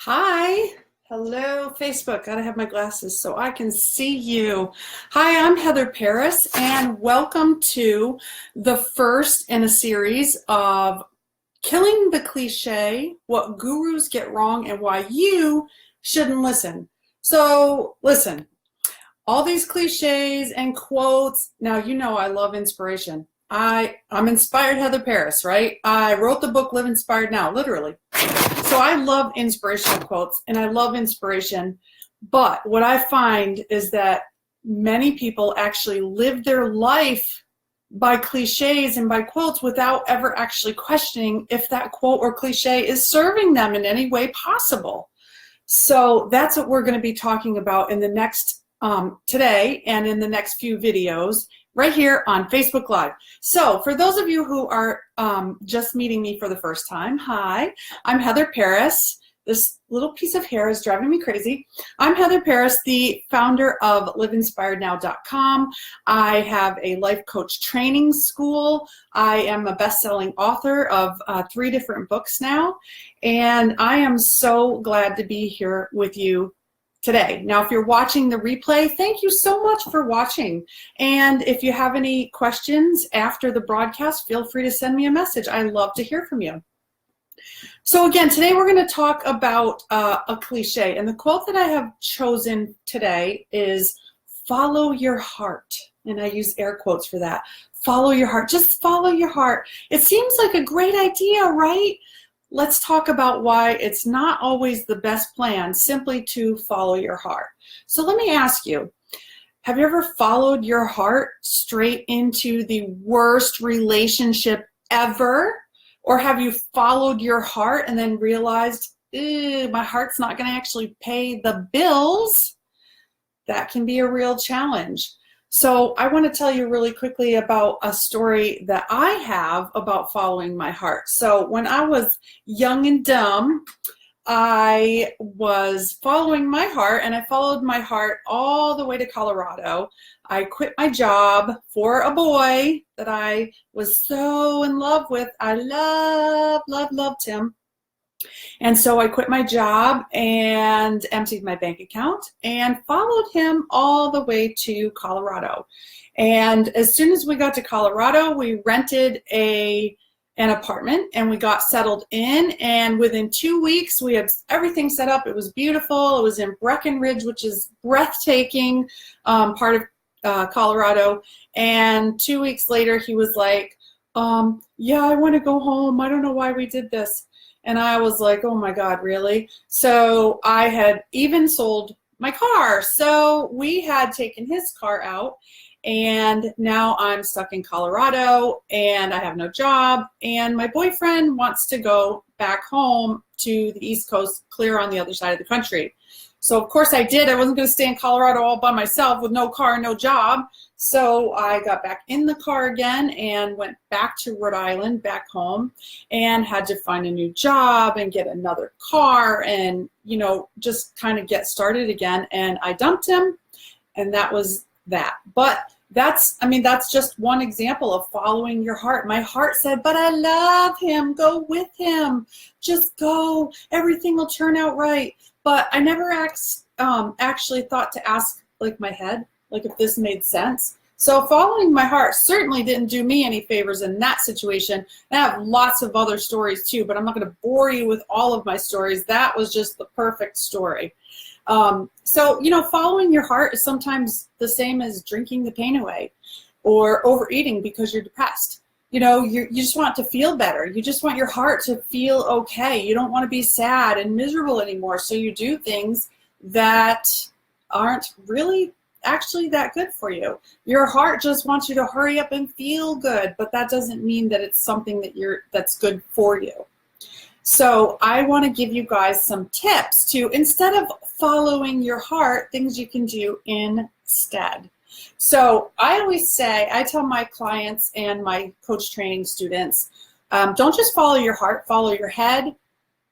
Hi. Hello, Facebook. Gotta have my glasses so I can see you. Hi, I'm Heather Paris, and welcome to the first in a series of Killing the Cliche, What Gurus Get Wrong and Why You Shouldn't Listen. So, listen, all these cliches and quotes. Now, you know I love inspiration. I'm inspired Heather Paris, right? I wrote the book Live Inspired Now, literally. So I love inspirational quotes and I love inspiration, but what I find is that many people actually live their life by cliches and by quotes without ever actually questioning if that quote or cliche is serving them in any way possible. So that's what we're going to be talking about in the next today and in the next few videos right here on Facebook Live. So for those of you who are just meeting me for the first time, hi, I'm Heather Paris. This little piece of hair is driving me crazy. I'm Heather Paris, the founder of liveinspirednow.com. I have a life coach training school. I am a best-selling author of 3 different books now, and I am so glad to be here with you today. Now, if you're watching the replay, thank you so much for watching. And if you have any questions after the broadcast, feel free to send me a message. I love to hear from you. So again, today we're going to talk about a cliche. And the quote that I have chosen today is follow your heart. And I use air quotes for that. Follow your heart. Just follow your heart. It seems like a great idea, right? Let's talk about why it's not always the best plan simply to follow your heart. So let me ask you, have you ever followed your heart straight into the worst relationship ever? Or have you followed your heart and then realized, my heart's not going to actually pay the bills? That can be a real challenge. So I want to tell you really quickly about a story that I have about following my heart. So when I was young and dumb, I was following my heart, and I followed my heart all the way to Colorado. I quit my job for a boy that I was so in love with. I loved him. And so I quit my job and emptied my bank account and followed him all the way to Colorado. And as soon as we got to Colorado, we rented an apartment and we got settled in. And within 2 weeks, we had everything set up. It was beautiful. It was in Breckenridge, which is breathtaking part of Colorado. And 2 weeks later, he was like, yeah, I want to go home. I don't know why we did this. And I was like, oh my God, really? So I had even sold my car. So we had taken his car out, and now I'm stuck in Colorado and I have no job, and my boyfriend wants to go back home to the East Coast, clear on the other side of the country. So of course I did. I wasn't going to stay in Colorado all by myself with no car, no job. So I got back in the car again and went back to Rhode Island, back home, and had to find a new job and get another car and, just kind of get started again. And I dumped him, and that was that. But that's just one example of following your heart. My heart said, but I love him. Go with him. Just go. Everything will turn out right. But I never actually thought to ask my head, if this made sense. So following my heart certainly didn't do me any favors in that situation. I have lots of other stories too, but I'm not going to bore you with all of my stories. That was just the perfect story. So, following your heart is sometimes the same as drinking the pain away or overeating because you're depressed. You just want to feel better. You just want your heart to feel okay. You don't want to be sad and miserable anymore. So you do things that aren't really actually that good for you. Your heart just wants you to hurry up and feel good, but that doesn't mean that it's something that's good for you. So I want to give you guys some tips to, instead of following your heart, things you can do instead. So I tell my clients and my coach training students, don't just follow your heart, follow your head,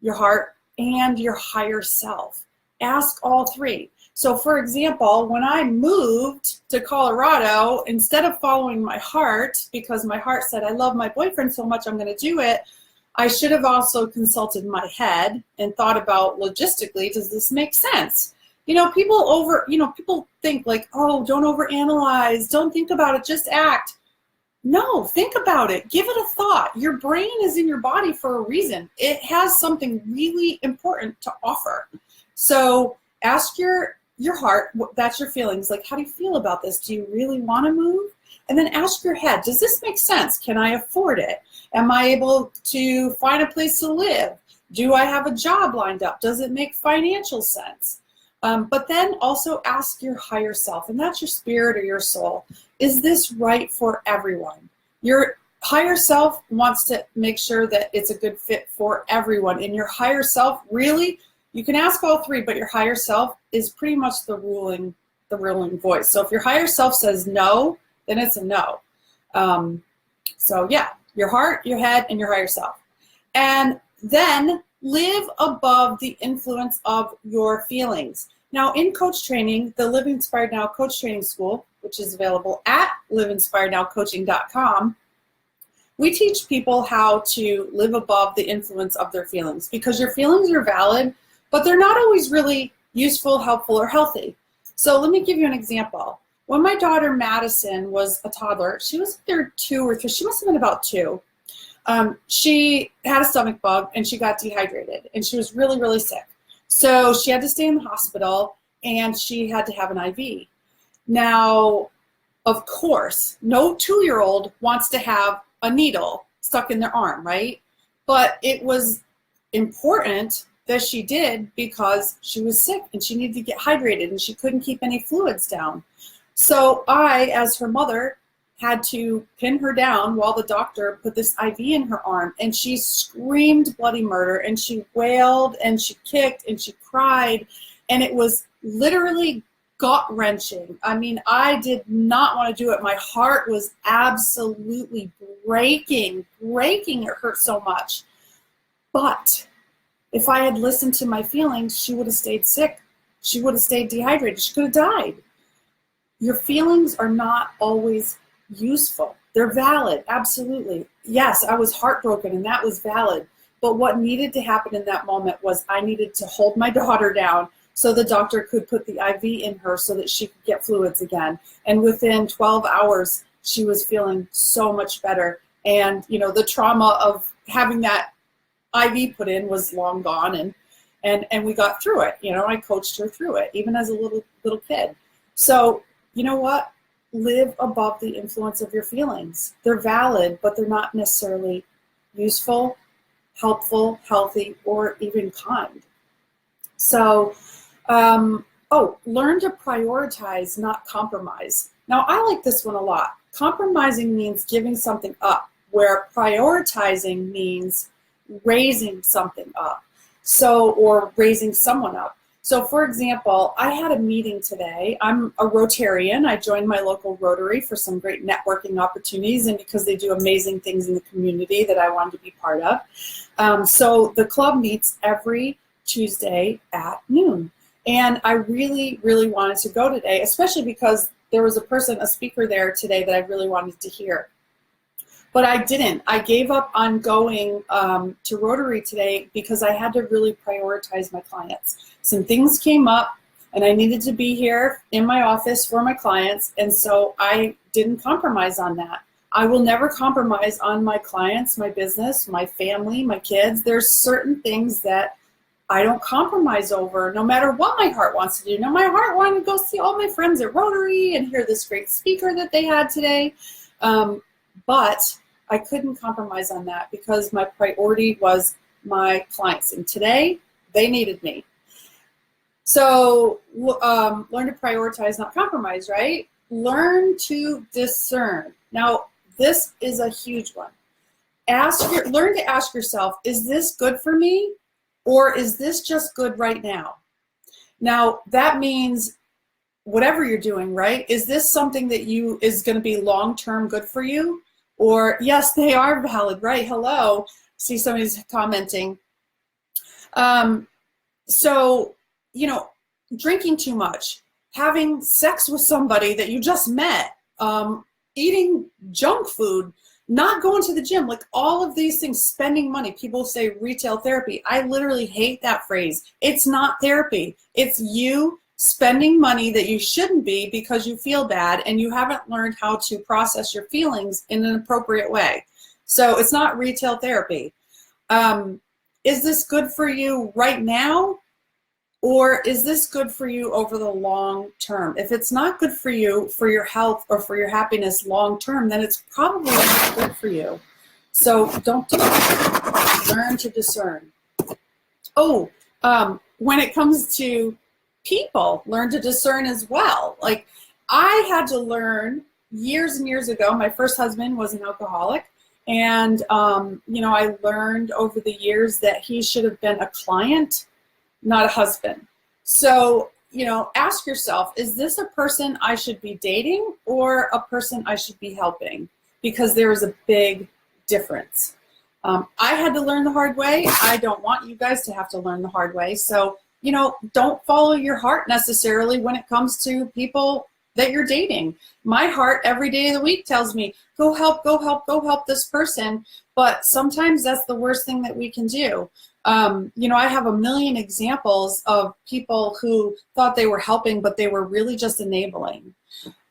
your heart, and your higher self. Ask all 3. So for example, when I moved to Colorado, instead of following my heart, because my heart said, I love my boyfriend so much, I'm going to do it, I should have also consulted my head and thought about logistically, does this make sense? People think like, oh, don't overanalyze, don't think about it, just act. No, think about it. Give it a thought. Your brain is in your body for a reason. It has something really important to offer. So ask your heart, that's your feelings. Like, how do you feel about this? Do you really want to move? And then ask your head, does this make sense? Can I afford it? Am I able to find a place to live? Do I have a job lined up? Does it make financial sense? But then also ask your higher self, and that's your spirit or your soul. Is this right for everyone? Your higher self wants to make sure that it's a good fit for everyone. And your higher self, really, you can ask all three, but your higher self is pretty much the ruling voice. So if your higher self says no, then it's a no. So yeah, your heart, your head, and your higher self. And then live above the influence of your feelings. Now, in coach training, the Live Inspired Now Coach Training School, which is available at liveinspirednowcoaching.com, we teach people how to live above the influence of their feelings, because your feelings are valid, but they're not always really useful, helpful, or healthy. So let me give you an example. When my daughter Madison was a toddler, she was either 2 or 3, she must have been about 2. She had a stomach bug and she got dehydrated and she was really, really sick. So she had to stay in the hospital and she had to have an IV. Now, of course, no 2-year-old wants to have a needle stuck in their arm, right? But it was important that she did because she was sick and she needed to get hydrated and she couldn't keep any fluids down. So I, as her mother, had to pin her down while the doctor put this IV in her arm, and she screamed bloody murder and she wailed and she kicked and she cried, and it was literally gut-wrenching. I mean, I did not want to do it. My heart was absolutely breaking. It hurt so much. But if I had listened to my feelings, she would have stayed sick. She would have stayed dehydrated. She could have died. Your feelings are not always useful. They're valid, absolutely. Yes, I was heartbroken and that was valid. But what needed to happen in that moment was I needed to hold my daughter down so the doctor could put the IV in her so that she could get fluids again. And within 12 hours, she was feeling so much better. And, the trauma of having that IV put in was long gone, and we got through it. I coached her through it, even as a little kid. So, you know what? Live above the influence of your feelings. They're valid, but they're not necessarily useful, helpful, healthy, or even kind. So, learn to prioritize, not compromise. Now, I like this one a lot. Compromising means giving something up, where prioritizing means raising something up. Or raising someone up. So, for example, I had a meeting today. I'm a Rotarian. I joined my local Rotary for some great networking opportunities and because they do amazing things in the community that I wanted to be part of. So the club meets every Tuesday at noon. And I really, really wanted to go today, especially because there was a speaker there today that I really wanted to hear. But I didn't. I gave up on going to Rotary today because I had to really prioritize my clients. Some things came up and I needed to be here in my office for my clients, and so I didn't compromise on that. I will never compromise on my clients, my business, my family, my kids. There's certain things that I don't compromise over, no matter what my heart wants to do. Now, my heart wanted to go see all my friends at Rotary and hear this great speaker that they had today. But I couldn't compromise on that because my priority was my clients. And today, they needed me. So learn to prioritize, not compromise, right? Learn to discern. Now, this is a huge one. Learn to ask yourself, is this good for me? Or is this just good right now? Now, that means whatever you're doing, right? Is this something that is going to be long-term good for you? Or, yes, they are valid, right? Hello. See, somebody's commenting. So, drinking too much, having sex with somebody that you just met, eating junk food, not going to the gym, like all of these things, spending money. People say retail therapy. I literally hate that phrase. It's not therapy. It's you spending money that you shouldn't be because you feel bad and you haven't learned how to process your feelings in an appropriate way. So it's not retail therapy. Is this good for you right now? Or is this good for you over the long term? If it's not good for you, for your health or for your happiness long term, then it's probably not good for you. So don't do it. Learn to discern. Oh, when it comes to people, learn to discern as well. Like I had to learn years and years ago. My first husband was an alcoholic. And, I learned over the years that he should have been a client, not a husband. So, ask yourself, is this a person I should be dating or a person I should be helping? Because there is a big difference. I had to learn the hard way. I don't want you guys to have to learn the hard way. So, don't follow your heart necessarily when it comes to people that you're dating. My heart every day of the week tells me, go help this person. But sometimes that's the worst thing that we can do. I have a million examples of people who thought they were helping, but they were really just enabling.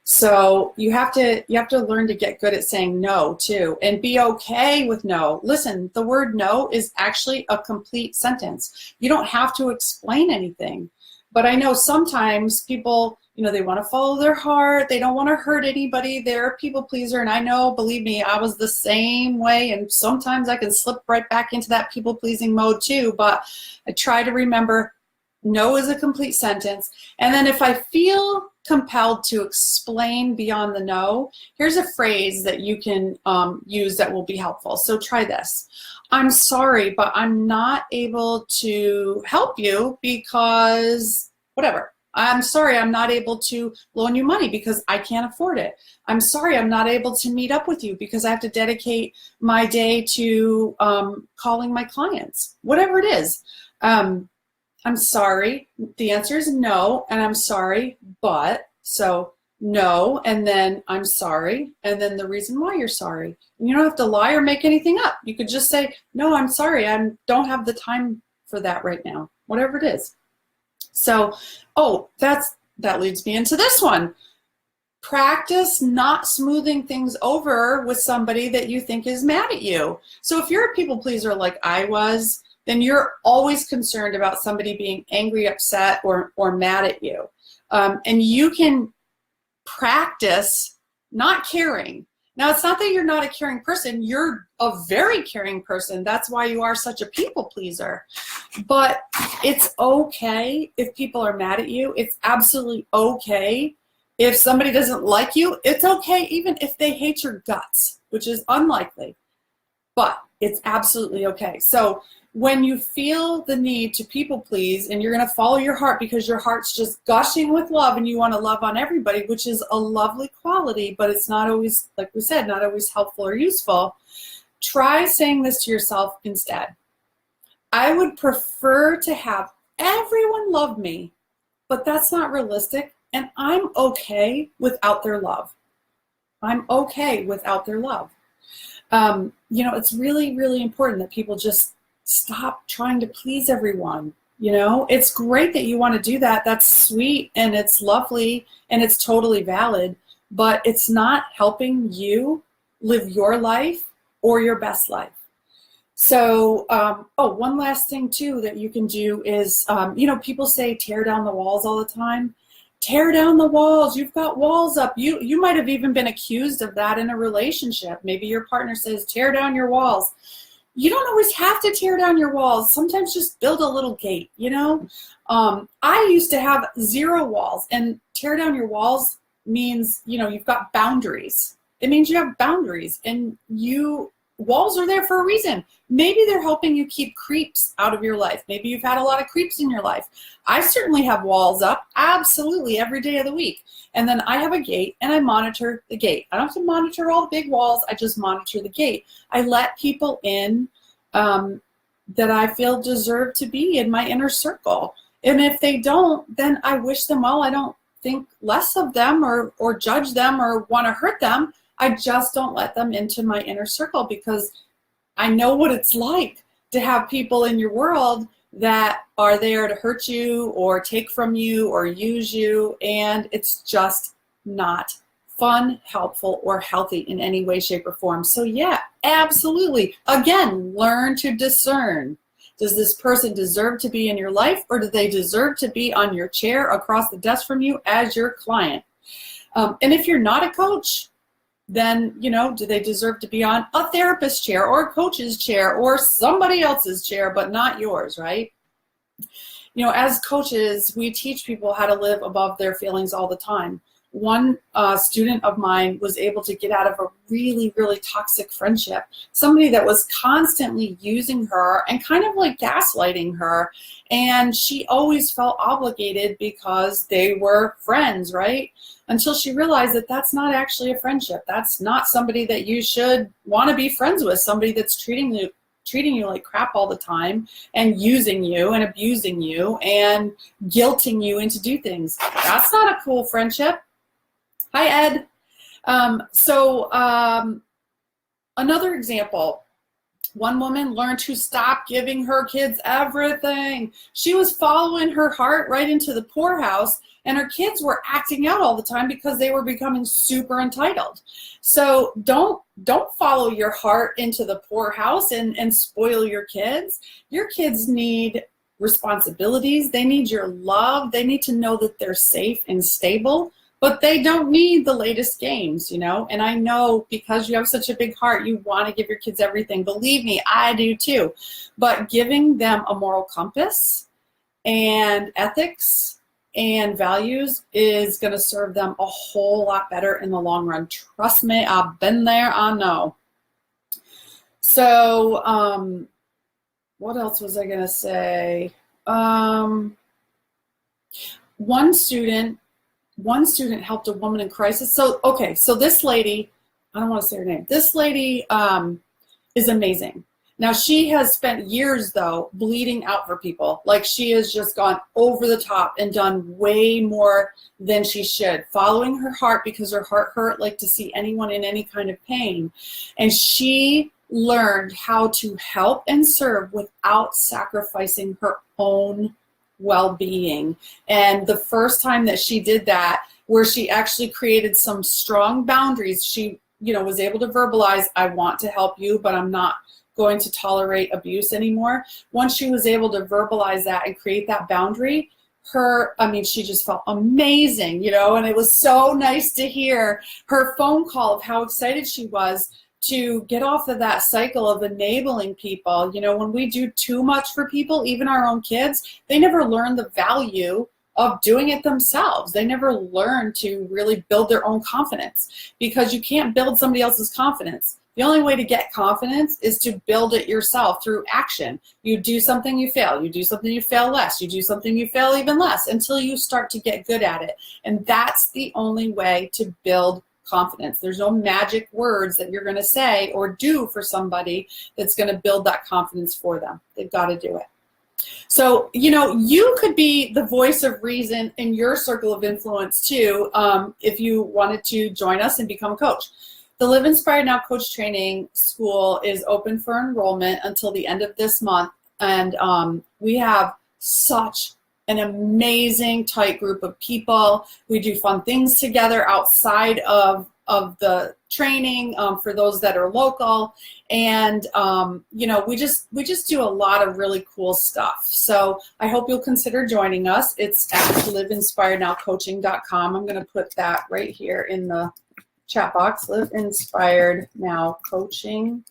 So you have to learn to get good at saying no too, and be okay with no. Listen, the word no is actually a complete sentence. You don't have to explain anything. But I know sometimes people, they want to follow their heart. They don't want to hurt anybody. They're a people pleaser. And I know, believe me, I was the same way. And sometimes I can slip right back into that people pleasing mode too. But I try to remember no is a complete sentence. And then if I feel compelled to explain beyond the no, here's a phrase that you can use that will be helpful. So try this. I'm sorry, but I'm not able to help you because whatever. I'm sorry, I'm not able to loan you money because I can't afford it. I'm sorry, I'm not able to meet up with you because I have to dedicate my day to calling my clients. Whatever it is. I'm sorry. The answer is no, and I'm sorry, but. So no, and then I'm sorry, and then the reason why you're sorry. And you don't have to lie or make anything up. You could just say, no, I'm sorry, I don't have the time for that right now, whatever it is. So, that leads me into this one. Practice not smoothing things over with somebody that you think is mad at you. So if you're a people pleaser like I was, then you're always concerned about somebody being angry, upset, or mad at you. And you can practice not caring. Now, it's not that you're not a caring person. You're a very caring person. That's why you are such a people pleaser. But it's okay if people are mad at you. It's absolutely okay if somebody doesn't like you. It's okay even if they hate your guts, which is unlikely. But it's absolutely okay. So when you feel the need to people please and you're going to follow your heart because your heart's just gushing with love and you want to love on everybody, which is a lovely quality, but it's not always, like we said, not always helpful or useful, try saying this to yourself instead. I would prefer to have everyone love me, but that's not realistic, and I'm okay without their love. I'm okay without their love. It's really, really important that people just stop trying to please everyone. It's great that you want to do that. That's sweet and it's lovely and it's totally valid, but it's not helping you live your life or your best life. So, one last thing too that you can do is, people say tear down the walls all the time. Tear down the walls. You've got walls up. You might have even been accused of that in a relationship. Maybe your partner says, tear down your walls. You don't always have to tear down your walls. Sometimes just build a little gate, I used to have 0 walls, and tear down your walls means, you've got boundaries. It means you have boundaries, and walls are there for a reason. Maybe they're helping you keep creeps out of your life. Maybe you've had a lot of creeps in your life. I certainly have walls up, absolutely, every day of the week. And then I have a gate, and I monitor the gate. I don't have to monitor all the big walls. I just monitor the gate. I let people in that I feel deserve to be in my inner circle. And if they don't, then I wish them well. I don't think less of them or judge them or want to hurt them. I just don't let them into my inner circle because I know what it's like to have people in your world that are there to hurt you or take from you or use you, and it's just not fun, helpful, or healthy in any way, shape, or form. So yeah, absolutely. Again, learn to discern. Does this person deserve to be in your life, or do they deserve to be on your chair across the desk from you as your client? And if you're not a coach, then, you know, do they deserve to be on a therapist's chair or a coach's chair or somebody else's chair, but not yours, right? You know, as coaches, we teach people how to live above their feelings all the time. One student of mine was able to get out of a really, really toxic friendship. Somebody that was constantly using her and kind of like gaslighting her. And she always felt obligated because they were friends, right? Until she realized that that's not actually a friendship. That's not somebody that you should want to be friends with, somebody that's treating you like crap all the time and using you and abusing you and guilting you into do things. That's not a cool friendship. Hi, Ed. Another example. One woman learned to stop giving her kids everything. She was following her heart right into the poorhouse, and her kids were acting out all the time because they were becoming super entitled. So don't follow your heart into the poorhouse and spoil your kids. Your kids need responsibilities. They need your love. They need to know that they're safe and stable. But they don't need the latest games, you know? And I know because you have such a big heart, you want to give your kids everything. Believe me, I do too. But giving them a moral compass and ethics and values is going to serve them a whole lot better in the long run. Trust me, I've been there, I know. So, what else was I going to say? One student helped a woman in crisis. So this lady, I don't want to say her name. This lady is amazing. Now, she has spent years, though, bleeding out for people. Like, she has just gone over the top and done way more than she should, following her heart because her heart hurt like to see anyone in any kind of pain. And she learned how to help and serve without sacrificing her own well-being. And the first time that she did that, where she actually created some strong boundaries, she, you know, was able to verbalize, I want to help you, but I'm not going to tolerate abuse anymore. Once she was able to verbalize that and create that boundary, she just felt amazing, you know, and it was so nice to hear her phone call of how excited she was to get off of that cycle of enabling people. You know, when we do too much for people, even our own kids, they never learn the value of doing it themselves. They never learn to really build their own confidence, because you can't build somebody else's confidence. The only way to get confidence is to build it yourself through action. You do something, you fail. You do something, you fail less. You do something, you fail even less, until you start to get good at it. And that's the only way to build confidence. There's no magic words that you're going to say or do for somebody that's going to build that confidence for them. They've got to do it. So, you know, you could be the voice of reason in your circle of influence too, if you wanted to join us and become a coach. The Live Inspired Now Coach Training School is open for enrollment until the end of this month. And we have such an amazing tight group of people. We do fun things together outside of the training for those that are local. And, you know, we just do a lot of really cool stuff. So I hope you'll consider joining us. It's at liveinspirednowcoaching.com. I'm going to put that right here in the chat box, liveinspirednowcoaching.com.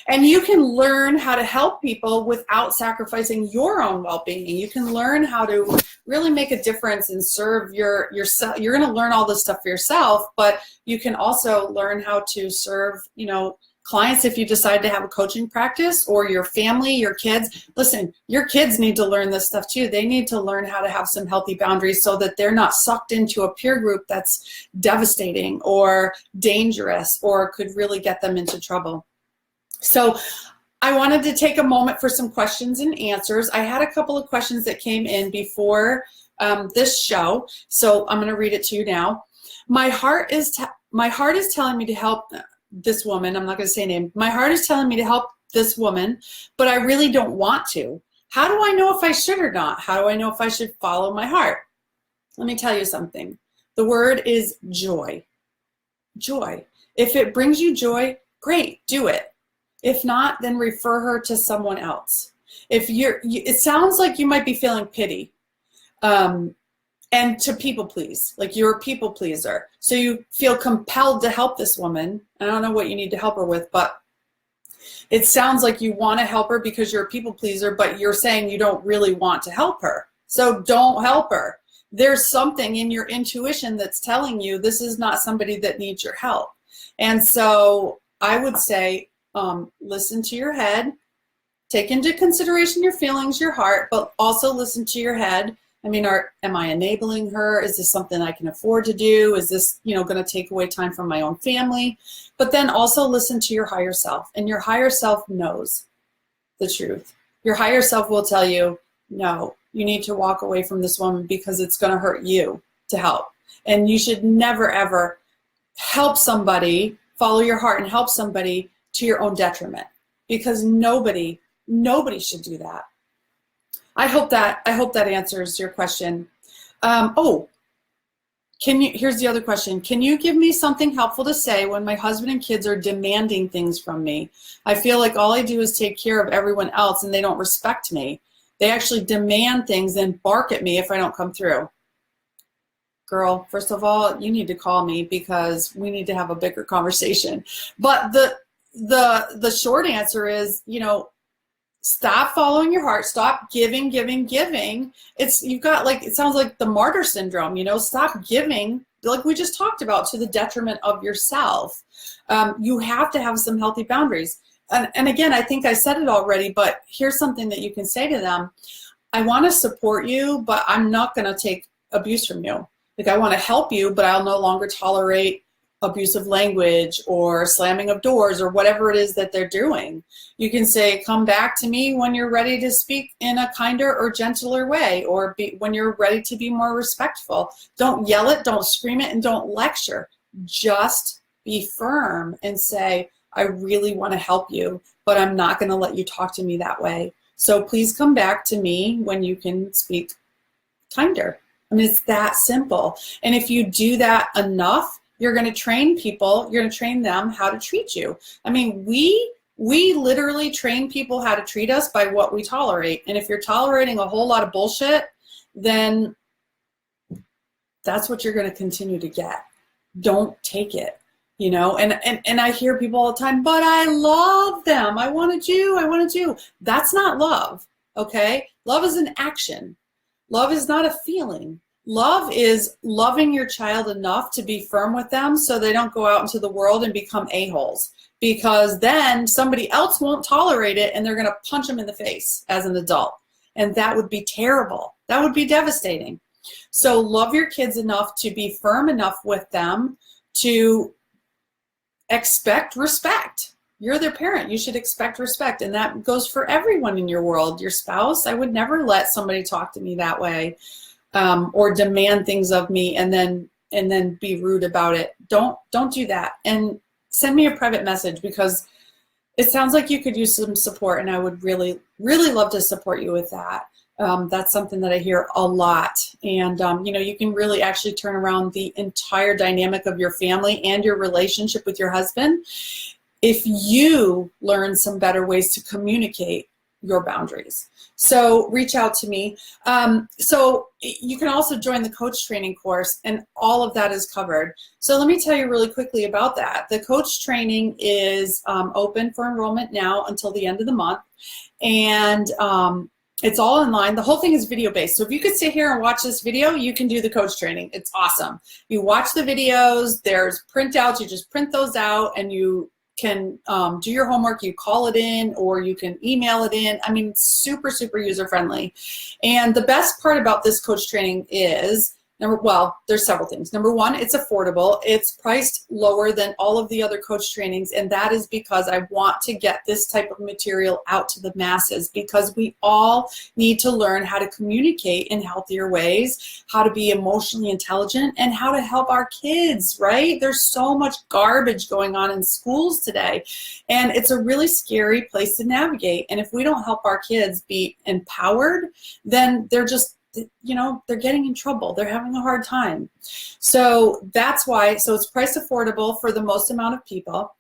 And you can learn how to help people without sacrificing your own well-being. You can learn how to really make a difference and serve yourself. You're going to learn all this stuff for yourself, but you can also learn how to serve, you know, clients if you decide to have a coaching practice, or your family, your kids. Listen, your kids need to learn this stuff too. They need to learn how to have some healthy boundaries so that they're not sucked into a peer group that's devastating or dangerous or could really get them into trouble. So I wanted to take a moment for some questions and answers. I had a couple of questions that came in before this show, so I'm going to read it to you now. My heart is telling me to help this woman. I'm not going to say a name. My heart is telling me to help this woman, but I really don't want to. How do I know if I should or not? How do I know if I should follow my heart? Let me tell you something. The word is joy. Joy. If it brings you joy, great, do it. If not, then refer her to someone else. It sounds like you might be feeling pity. And to people please, like you're a people pleaser. So you feel compelled to help this woman. I don't know what you need to help her with, but it sounds like you want to help her because you're a people pleaser, but you're saying you don't really want to help her. So don't help her. There's something in your intuition that's telling you this is not somebody that needs your help. And so I would say, listen to your head, take into consideration your feelings, your heart, but also listen to your head. I mean, am I enabling her? Is this something I can afford to do? Is this, going to take away time from my own family? But then also listen to your higher self, and your higher self knows the truth. Your higher self will tell you, no, you need to walk away from this woman because it's going to hurt you to help. And you should never, ever help somebody, follow your heart and help somebody to your own detriment, because nobody should do that. I hope that answers your question. Here's the other question. Can you give me something helpful to say when my husband and kids are demanding things from me? I feel like all I do is take care of everyone else and they don't respect me. They actually demand things and bark at me if I don't come through. Girl, first of all, you need to call me because we need to have a bigger conversation. But the short answer is, stop following your heart. Stop giving. It sounds like the martyr syndrome, stop giving, like we just talked about, to the detriment of yourself. You have to have some healthy boundaries. And again, I think I said it already, but here's something that you can say to them. I want to support you, but I'm not going to take abuse from you. Like, I want to help you, but I'll no longer tolerate abusive language or slamming of doors or whatever it is that they're doing. You can say, come back to me when you're ready to speak in a kinder or gentler way, or when you're ready to be more respectful. Don't yell it, don't scream it, and don't lecture. Just be firm and say, I really want to help you, but I'm not going to let you talk to me that way. So please come back to me when you can speak kinder. I mean, it's that simple. And if you do that enough, you're going to train people, you're going to train them how to treat you. I mean, we literally train people how to treat us by what we tolerate. And if you're tolerating a whole lot of bullshit, then that's what you're going to continue to get. Don't take it, and I hear people all the time, but I love them. I want to do. That's not love, okay? Love is an action. Love is not a feeling. Love is loving your child enough to be firm with them so they don't go out into the world and become a-holes, because then somebody else won't tolerate it and they're going to punch them in the face as an adult. And that would be terrible. That would be devastating. So love your kids enough to be firm enough with them to expect respect. You're their parent. You should expect respect. And that goes for everyone in your world. Your spouse, I would never let somebody talk to me that way. Or demand things of me and then be rude about it. Don't do that. And send me a private message, because it sounds like you could use some support, and I would really, really love to support you with that. That's something that I hear a lot. And, you can really actually turn around the entire dynamic of your family and your relationship with your husband if you learn some better ways to communicate your boundaries. So reach out to me. So you can also join the coach training course, and all of that is covered. So let me tell you really quickly about that. The coach training is open for enrollment now until the end of the month. And it's all online. The whole thing is video based. So if you could sit here and watch this video, you can do the coach training. It's awesome. You watch the videos, there's printouts, you just print those out, and you can do your homework, you call it in, or you can email it in. I mean, super, super user friendly. And the best part about this coach training is Well, there's several things. Number one, it's affordable. It's priced lower than all of the other coach trainings, and that is because I want to get this type of material out to the masses, because we all need to learn how to communicate in healthier ways, how to be emotionally intelligent, and how to help our kids, right? There's so much garbage going on in schools today, and it's a really scary place to navigate. And if we don't help our kids be empowered, then they're just, they're getting in trouble. They're having a hard time. So that's why, so it's price affordable for the most amount of people.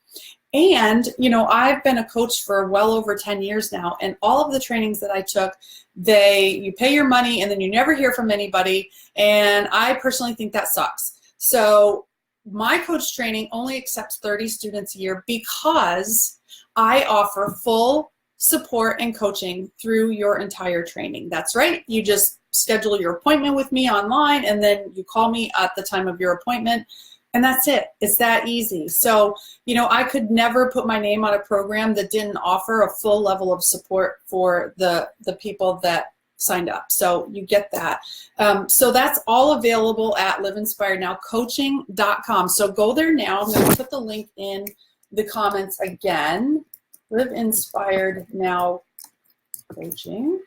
And, I've been a coach for well over 10 years now, and all of the trainings that I took, you pay your money and then you never hear from anybody. And I personally think that sucks. So my coach training only accepts 30 students a year because I offer full support and coaching through your entire training. That's right. You just schedule your appointment with me online, and then you call me at the time of your appointment, and that's it. It's that easy. So, I could never put my name on a program that didn't offer a full level of support for the people that signed up. So you get that. So that's all available at liveinspirednowcoaching.com. So go there now. I'm going to put the link in the comments again. Live Inspired Now Coaching.com,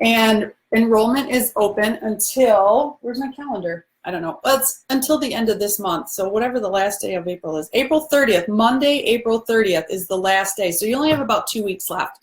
and enrollment is open until, where's my calendar? I don't know. Well, it's until the end of this month. So whatever the last day of April is, April 30th, Monday, April 30th is the last day. So you only have about 2 weeks left.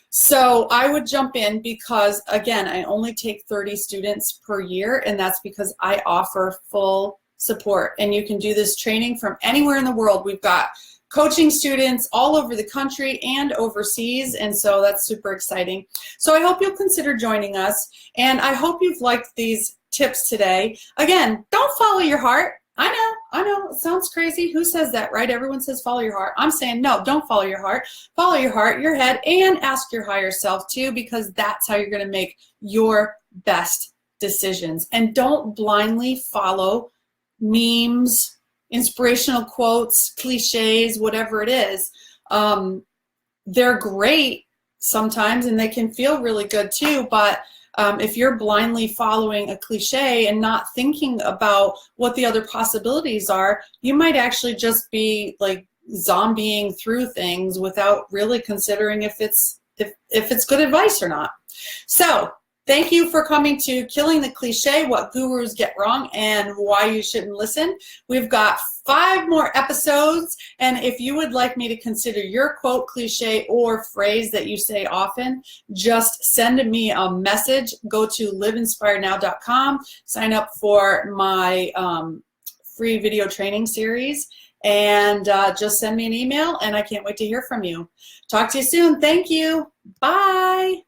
So I would jump in because, again, I only take 30 students per year, and that's because I offer full support. And you can do this training from anywhere in the world. We've got coaching students all over the country and overseas, and so that's super exciting. So I hope you'll consider joining us, and I hope you've liked these tips today. Again, don't follow your heart. I know, it sounds crazy. Who says that, right? Everyone says follow your heart. I'm saying no, don't follow your heart. Follow your heart, your head, and ask your higher self too, because that's how you're going to make your best decisions. And don't blindly follow memes, inspirational quotes, cliches, whatever it is. They're great sometimes, and they can feel really good too, but if you're blindly following a cliche and not thinking about what the other possibilities are, you might actually just be like zombieing through things without really considering if it's good advice or not. So thank you for coming to Killing the Cliche, What Gurus Get Wrong and Why You Shouldn't Listen. We've got 5 more episodes, and if you would like me to consider your quote, cliche, or phrase that you say often, just send me a message. Go to liveinspirednow.com, sign up for my free video training series, and just send me an email, and I can't wait to hear from you. Talk to you soon. Thank you. Bye.